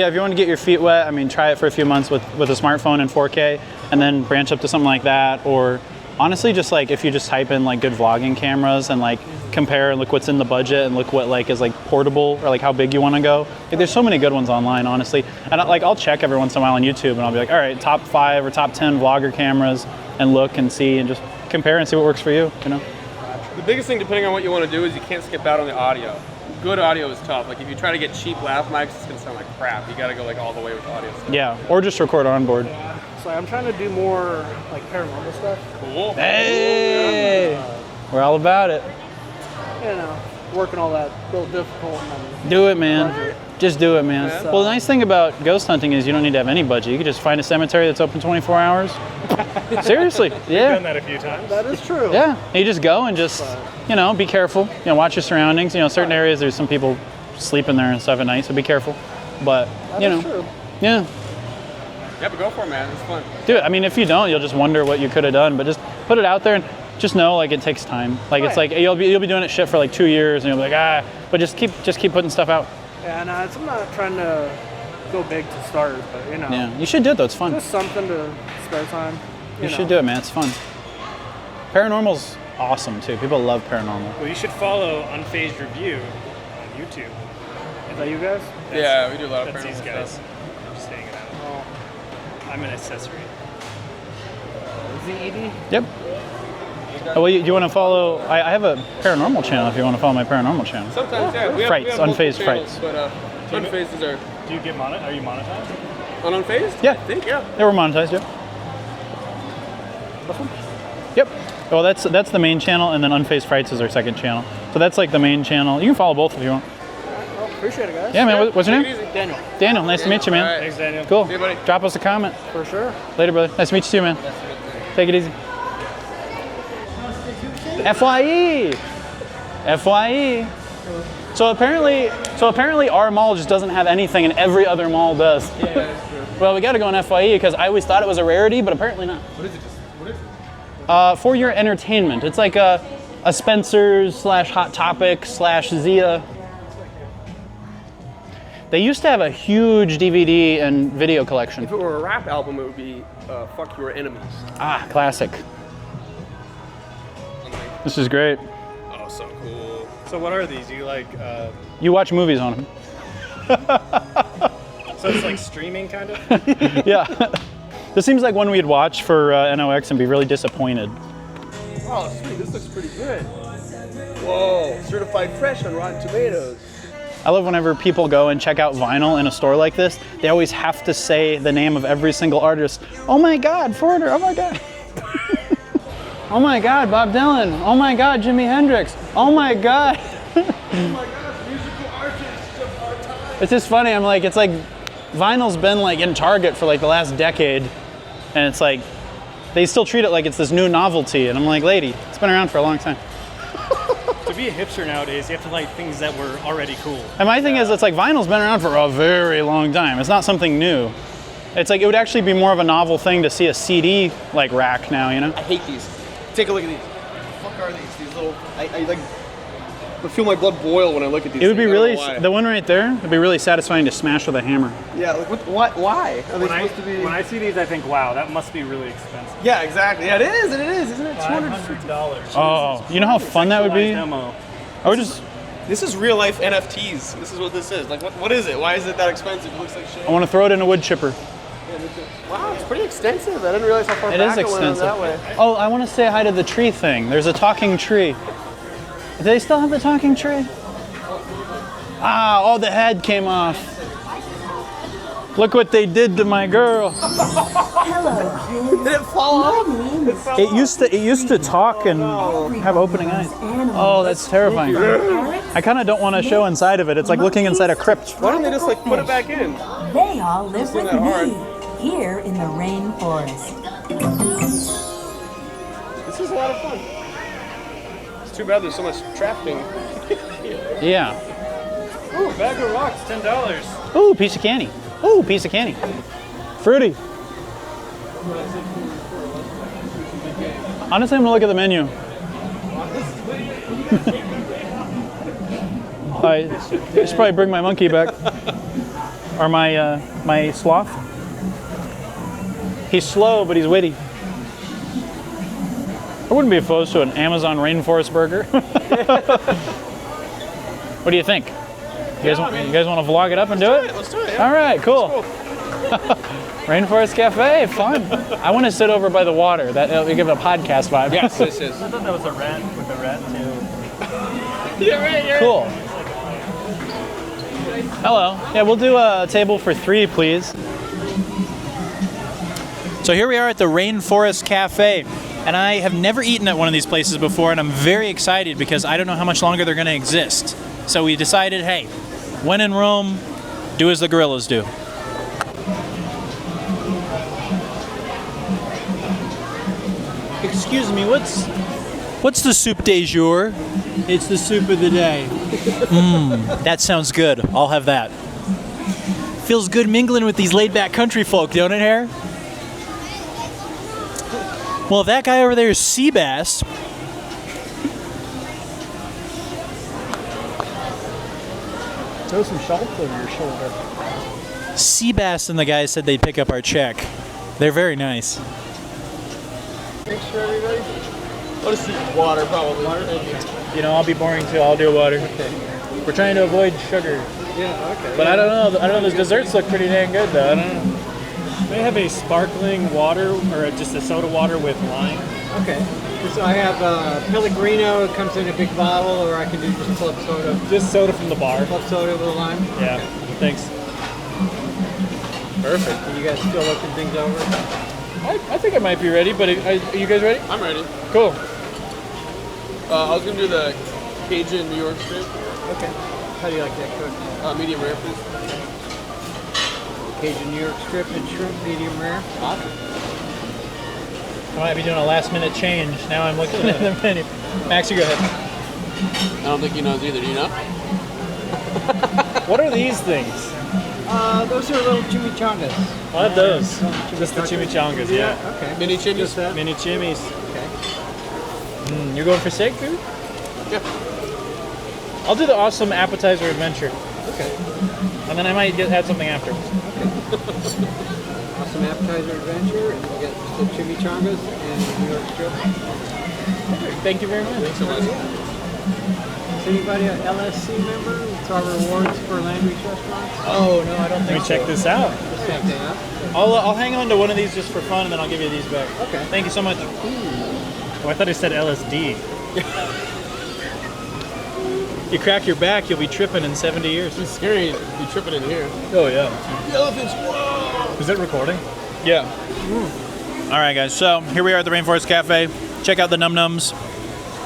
if you want to get your feet wet, I mean, try it for a few months with a smartphone in 4K, and then branch up to something like that. Or honestly, just like if you just type in like good vlogging cameras and like compare and look what's in the budget and look what like is like portable or like how big you want to go. Like, there's so many good ones online, honestly. And I'll check every once in a while on YouTube, and I'll be like, all right, top 5 or top 10 vlogger cameras, and look and see and just compare and see what works for you. The biggest thing, depending on what you want to do, is you can't skip out on the audio. Good audio is tough. Like if you try to get cheap lav mics, it's gonna sound like crap. You gotta go like all the way with audio stuff. Yeah, or just record on board. So I'm trying to do more like paranormal stuff. Cool. Hey, we're all about it. You know, working all that real difficult. And Do it, man. Budget. Just do it, man. Yeah. Well, the nice thing about ghost hunting is you don't need to have any budget. You can just find a cemetery that's open 24 hours. Seriously, done yeah. that a few times. that is true. Yeah, you just go and just, be careful. Watch your surroundings. Certain areas there's some people sleeping there and stuff at night, so be careful. But, That is true. yeah. Yeah, but go for it, man. It's fun. Do it. I mean, if you don't, you'll just wonder what you could have done. But just put it out there and just know, like, it takes time. Like, it's Right. like you'll be doing it shit for like 2 years, and you'll be like, but just keep putting stuff out. And I'm not trying to go big to start, but Yeah, you should do it though. It's fun. just something to spare time. You should do it, man. It's fun. Paranormal's awesome too. People love paranormal. Well, you should follow Unfazed Review on YouTube. Is that you guys? Yeah, we do a lot of That's these paranormal guys. stuff. I'm just hanging out. Oh, I'm an accessory. ZED? Yep. Oh, well, do you want to follow? I have a paranormal channel. If you want to follow my paranormal channel. Sometimes, yeah. We Frights, have multiple Unfazed channels, Frights. But Unfazed is our Do you get Are you monetized? on Unfazed? Yeah. I think, yeah. They were monetized. Yep. Yep. Well, that's the main channel, and then Unfazed Frights is our second channel. So that's like the main channel. You can follow both if you want. Well, appreciate it, guys. Yeah, man. What's your Take name? it easy. Daniel, Daniel. Nice to meet you, man. All right. Thanks, Daniel. Cool. See you, buddy. Drop us a comment. for sure. Later, brother. Nice to meet you too, man. Take it easy. FYE. FYE. So apparently our mall just doesn't have anything and every other mall does. Yeah, that's true. Well, we got to go on FYE because I always thought it was a rarity, but apparently not. What is it? For your entertainment. It's like a Spencer's / Hot Topic / Zia. They used to have a huge DVD and video collection. If it were a rap album, it would be Fuck Your Enemies. Ah, classic. This is great. Oh, so cool. So what are these? You like? You watch movies on them. So it's like streaming kind of. Yeah. This seems like one we'd watch for NOX and be really disappointed. Oh, sweet. This looks pretty good. Whoa. Certified fresh on Rotten Tomatoes. I love whenever people go and check out vinyl in a store like this, they always have to say the name of every single artist. Oh my God, Forder, oh my God. Oh my God, Bob Dylan. Oh my God, Jimi Hendrix. Oh my God. Oh my gosh, musical artists of our time. It's just funny, it's like vinyl's been like in Target for like the last decade, and it's like, they still treat it like it's this new novelty, and I'm like, lady, it's been around for a long time. be a hipster nowadays, you have to like things that were already cool. And my thing is, it's like vinyl's been around for a very long time. It's not something new. It's like it would actually be more of a novel thing to see a CD like rack now, you know? I hate these. Take a look at these. What the fuck are these? These little. I like. I feel my blood boil when I look at these. It would be things. I don't really, know why. the one right there, would be really satisfying to smash with a hammer. Yeah, like what? Why? Are they supposed to be? When I see these, I think, wow, that must be really expensive. Yeah, exactly. Yeah, it is. It is, isn't it? $500. Oh, you know how fun that would be? Demo. I would just, This is real life NFTs. This is what this is. Like, what is it? Why is it that expensive? It looks like shit. I want to throw it in a wood chipper. Wow, it's pretty extensive. I didn't realize how far It back is it went extensive. that way. Oh, I want to say hi to the tree thing. There's a talking tree. Do they still have the talking tree? Ah, oh, the head came off. Look what they did to my girl. Hello. Did it fall off? It used to talk and have opening eyes. Oh, that's terrifying. I kind of don't want to show inside of it. It's like looking inside a crypt. Why don't they just like put it back in? They all live with that hard. me here in the rainforest. This is a lot of fun. It's too bad there's so much trafficking. Yeah. Ooh, bag of rocks, $10. Ooh, piece of candy. Ooh, piece of candy. Fruity. Honestly, I'm gonna look at the menu. I should probably bring my monkey back, or my sloth. He's slow, but he's witty. I wouldn't be opposed to an Amazon rainforest burger. What do you think? You guys want to vlog it up and do it? Let's do it. Yeah. All right, cool. Rainforest Cafe, fun. I want to sit over by the water. That we give it a podcast vibe. Yes, this is. I thought that was a rat with a rat too. You're right. Cool. Hello. Yeah, we'll do a table for 3, please. So here we are at the Rainforest Cafe, and I have never eaten at one of these places before, and I'm very excited because I don't know how much longer they're going to exist. So we decided, hey, when in Rome, do as the gorillas do. Excuse me, what's the soup du jour? It's the soup of the day. That sounds good. I'll have that. Feels good mingling with these laid-back country folk, don't it, Hare? Well, if that guy over there is sea bass, Throw some salt over your shoulder. sea bass and the guys said they'd pick up our check. They're very nice. Thanks for everybody. I'll just eat water, probably. You know, I'll be boring too. I'll do water. Okay. We're trying to avoid sugar. Yeah, okay. But I don't know. Those desserts look pretty dang good, though. I don't know. They have a sparkling water or just a soda water with lime. Okay. So I have Pellegrino. It comes in a big bottle, or I can do just club soda. Just soda from the bar. Club soda with a lime. Yeah. Thanks. Perfect. Are you guys still looking things over? I think I might be ready, but are you guys ready? I'm ready. Cool. I was gonna do the Cajun New York strip. Okay. How do you like that cooked? Medium rare, please. Cajun New York strip and shrimp, medium rare. Awesome. I might be doing a last-minute change. Now I'm looking at the menu. Max, you go ahead. I don't think he knows either. Do you know? What are these things? Those are little chimichangas. I'll have those. Just the chimichangas, yeah. Okay. Mini chimneys? Just that. Mini chimmies. Okay. You're going for steak food? Yeah. I'll do the awesome appetizer adventure, Okay. and then I might add something after. Awesome appetizer adventure, and we'll get the chimichangas and New York strip. Thank you very much. Thanks so much. Is anybody an LSC member? It's our rewards for land reach restaurants. Oh no, I don't Let think me check this out. Just check that out. I'll hang on to one of these just for fun, and then I'll give you these back. Okay. Thank you so much. Oh, I thought it said LSD. You crack your back, you'll be tripping in 70 years. It's scary to be tripping in here. Oh yeah. The elephants, whoa! Is it recording? Yeah. All right, guys. So here we are at the Rainforest Cafe. Check out the Num Nums.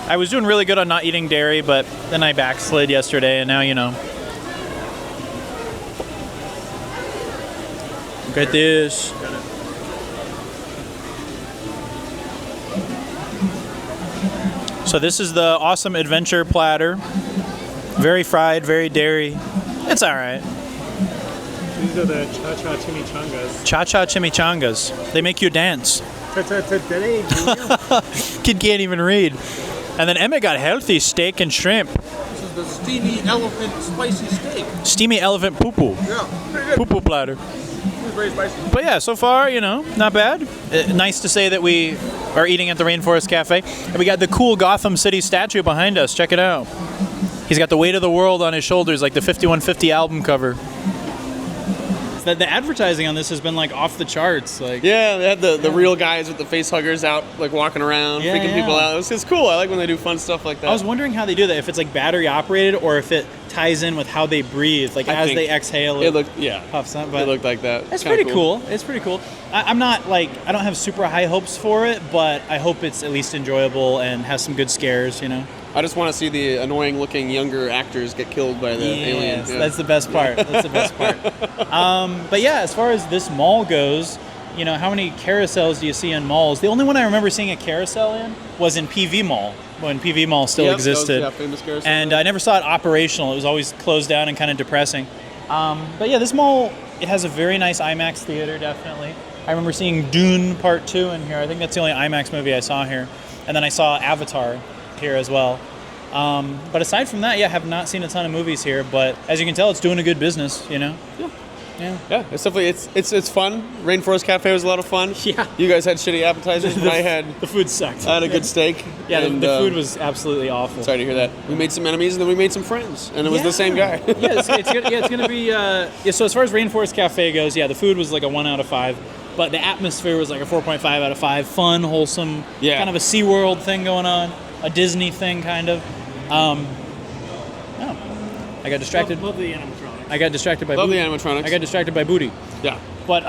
I was doing really good on not eating dairy, but then I backslid yesterday, and now you know. Look at this. So this is the awesome adventure platter. Very fried, very dairy. It's all right. These are the cha-cha chimichangas. Cha-cha chimichangas. They make you dance. Today, Junior. Kid can't even read. And then Emmett got healthy steak and shrimp. This is the steamy elephant spicy steak. Steamy elephant poo-poo. Yeah, pretty good. Poo-poo platter. It was very spicy. But yeah, so far, not bad. Nice to say that we are eating at the Rainforest Cafe. And we got the cool Gotham City statue behind us. Check it out. He's got the weight of the world on his shoulders like the 5150 album cover. The advertising on this has been like off the charts. Like Yeah, they had the real guys with the face huggers out, like walking around, Yeah, freaking yeah. people out. It's cool. I like when they do fun stuff like that. I was wondering how they do that. If it's like battery operated or if it ties in with how they breathe. Like as think they exhale, it looked, yeah, puffs up. it But looked like that. it's Kinda pretty cool. It's pretty cool. I'm not like I don't have super high hopes for it, but I hope it's at least enjoyable and has some good scares. I just want to see the annoying-looking younger actors get killed by the aliens. Yeah. That's the best part. That's the best part. But yeah, as far as this mall goes, how many carousels do you see in malls? The only one I remember seeing a carousel in was in PV Mall, when PV Mall still Yep, that was, existed. yeah, famous carousel. And I never saw it operational. It was always closed down and kind of depressing. But yeah, this mall, it has a very nice IMAX theater, definitely. I remember seeing Dune Part 2 in here. I think that's the only IMAX movie I saw here. And then I saw Avatar here as well. But aside from that, I have not seen a ton of movies here. But as you can tell, it's doing a good business, Yeah. Yeah, it's definitely it's fun. Rainforest Cafe was a lot of fun. Yeah. You guys had shitty appetizers, but I had The food sucked. a good steak. Yeah, and, the food was absolutely awful. Sorry to hear that. We made some enemies and then we made some friends, and it was the same guy. Yeah, it's gonna be. So as far as Rainforest Cafe goes, the food was like a 1 out of 5, but the atmosphere was like a 4.5 out of 5. Fun, wholesome, kind of a SeaWorld thing going on, a Disney thing kind of. I got distracted. Love the animatronics. I got distracted by Love booty. the animatronics. I got distracted by booty. Yeah. But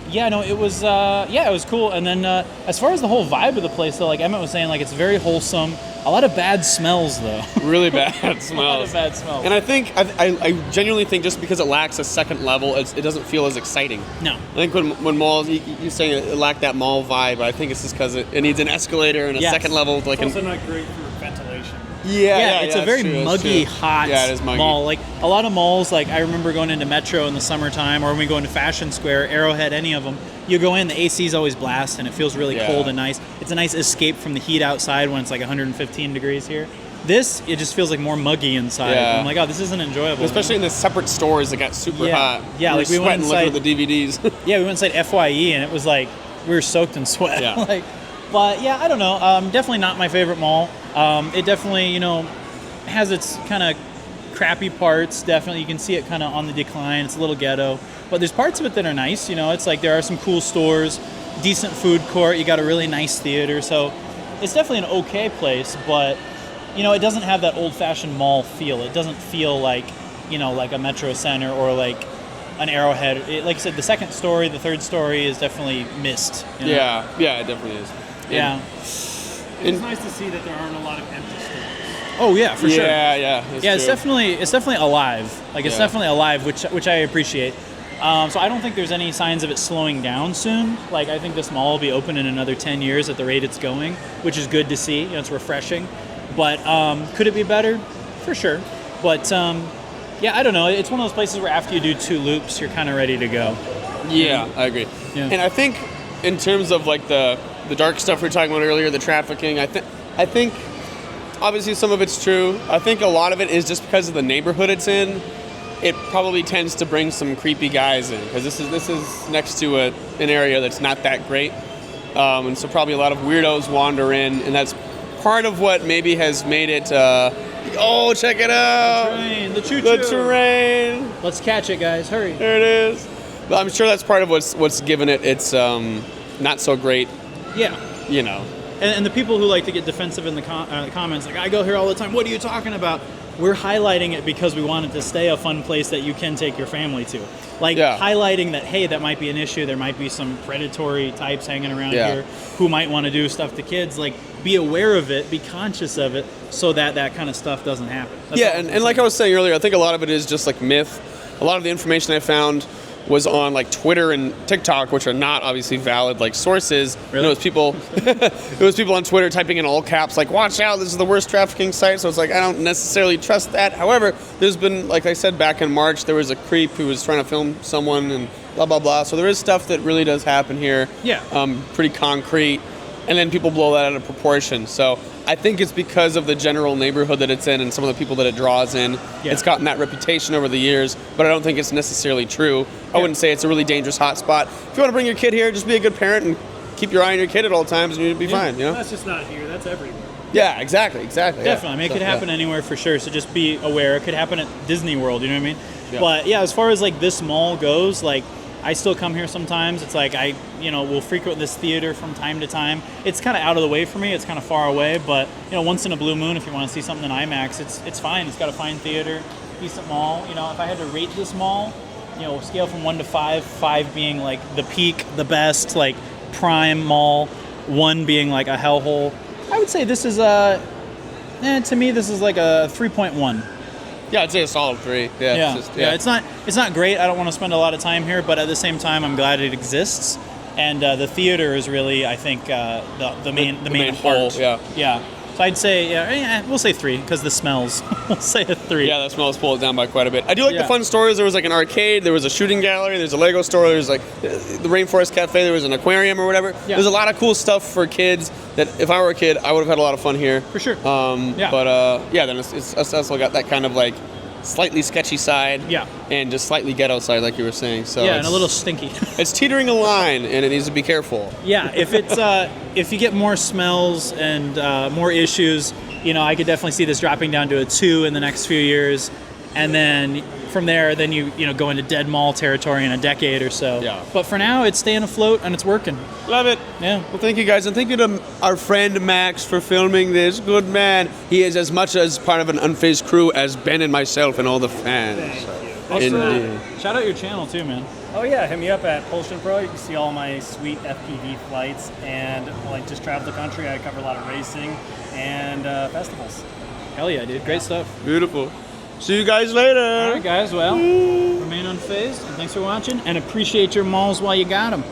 it was it was cool. And then as far as the whole vibe of the place, though, like Emmett was saying, like it's very wholesome. A lot of bad smells, though. Really bad smells. A lot of bad smells. And I think I genuinely think just because it lacks a second level, it doesn't feel as exciting. No. I think when malls, you're saying it lacked that mall vibe. I think it's just because it needs an escalator and a second level. Like It's also not great for ventilation. Yeah, it's a very true, muggy, true. hot Yeah, it is muggy. mall. Like a lot of malls, like I remember going into Metro in the summertime, or when we go into Fashion Square, Arrowhead, any of them. You go in, the AC is always blast, and it feels really cold and nice. It's a nice escape from the heat outside when it's like 115 degrees here. This, it just feels like more muggy inside. Yeah. I'm like, oh, this isn't enjoyable. Especially in the separate stores that got super hot. Yeah, we like we were went sweating looking inside at the DVDs. Yeah, we went inside FYE, and it was like we were soaked in sweat. Yeah. But yeah, I don't know. Definitely not my favorite mall. It definitely, has its kind of crappy parts. Definitely, you can see it kind of on the decline. It's a little ghetto, but there's parts of it that are nice. It's like there are some cool stores, decent food court. You got a really nice theater, so it's definitely an okay place. But it doesn't have that old-fashioned mall feel. It doesn't feel like like a Metro Center or like an Arrowhead. Like I said, the second story, the third story is definitely missed. Yeah, it definitely is. Yeah. It's nice to see that there aren't a lot of empty stores. Oh yeah, for sure. Yeah. It's definitely alive. Like it's definitely alive, which I appreciate. So I don't think there's any signs of it slowing down soon. Like I think this mall will be open in another 10 years at the rate it's going, which is good to see. It's refreshing. But could it be better? For sure. But I don't know. It's one of those places where after you do 2 loops, you're kind of ready to go. Yeah, I agree. Yeah. And I think in terms of like the dark stuff we were talking about earlier, the trafficking, I think obviously some of it's true. I think a lot of it is just because of the neighborhood it's in. It probably tends to bring some creepy guys in because this is next to an area that's not that great, and so probably a lot of weirdos wander in, and that's part of what maybe has made it. Oh, check it out! The choo-choo. The terrain. Let's catch it, guys! Hurry! There it is. But I'm sure that's part of what's given it its not so great. Yeah. And the people who like to get defensive in the comments, like, I go here all the time, what are you talking about? We're highlighting it because we want it to stay a fun place that you can take your family to. Like, highlighting that, hey, that might be an issue. There might be some predatory types hanging around here who might want to do stuff to kids. Like, be aware of it, be conscious of it, so that kind of stuff doesn't happen. That's and like I was saying earlier, I think a lot of it is just like myth. A lot of the information I found was on like Twitter and TikTok, which are not obviously valid like sources. Really? It was people, it was people on Twitter typing in all caps like, "Watch out! This is the worst trafficking site." So it's like I don't necessarily trust that. However, there's been, like I said back in March, there was a creep who was trying to film someone and blah blah blah. So there is stuff that really does happen here. Yeah. Pretty concrete, and then people blow that out of proportion. So I think it's because of the general neighborhood that it's in and some of the people that it draws in. Yeah. It's gotten that reputation over the years, but I don't think it's necessarily true. I wouldn't say it's a really dangerous hotspot. If you want to bring your kid here, just be a good parent and keep your eye on your kid at all times, and you'll be fine. You know? That's just not here. That's everywhere. Yeah, exactly. Definitely. I mean, it could happen anywhere for sure. So just be aware. It could happen at Disney World. You know what I mean? Yeah. But yeah, as far as like this mall goes, like I still come here sometimes. It's like will frequent this theater from time to time. It's kind of out of the way for me. It's kind of far away, but once in a blue moon, if you want to see something in IMAX, it's fine. It's got a fine theater, decent mall. If I had to rate this mall, scale from 1 to 5, 5 being like the peak, the best, like prime mall, 1 being like a hellhole, I would say this is to me this is like a 3.1. Yeah, I'd say a solid 3. Yeah. It's not great. I don't want to spend a lot of time here, but at the same time, I'm glad it exists. And the theater is really, I think, the main whole. heart. Yeah. So I'd say, we'll say 3 because the smells. We'll say a 3. Yeah, the smells pull it down by quite a bit. I do like Yeah. the fun stories. There was like an arcade, there was a shooting gallery, there's a Lego store, there's like the Rainforest Cafe, there was an aquarium or whatever. Yeah. There's a lot of cool stuff for kids that if I were a kid, I would have had a lot of fun here. For sure. Yeah. But then it's also got that kind of like slightly sketchy side. Yeah. And just slightly ghetto side, like you were saying. So Yeah, and a little stinky. it's teetering a line, and it needs to be careful. Yeah, if it's if you get more smells and more issues, I could definitely see this dropping down to a 2 in the next few years, and then from there, then you go into dead mall territory in a decade or so. Yeah. But for now, it's staying afloat and it's working. Love it. Yeah. Well, thank you guys, and thank you to our friend Max for filming this. Good man. He is as much as part of an Unfazed crew as Ben and myself and all the fans. Indeed. Shout out your channel too, man. Oh yeah, hit me up at Propulsion Pro. You can see all my sweet FPV flights, and just travel the country. I cover a lot of racing and festivals. Hell yeah, dude. Great stuff. Beautiful. See you guys later. All right, guys. Well, remain unfazed, and thanks for watching, and appreciate your malls while you got them.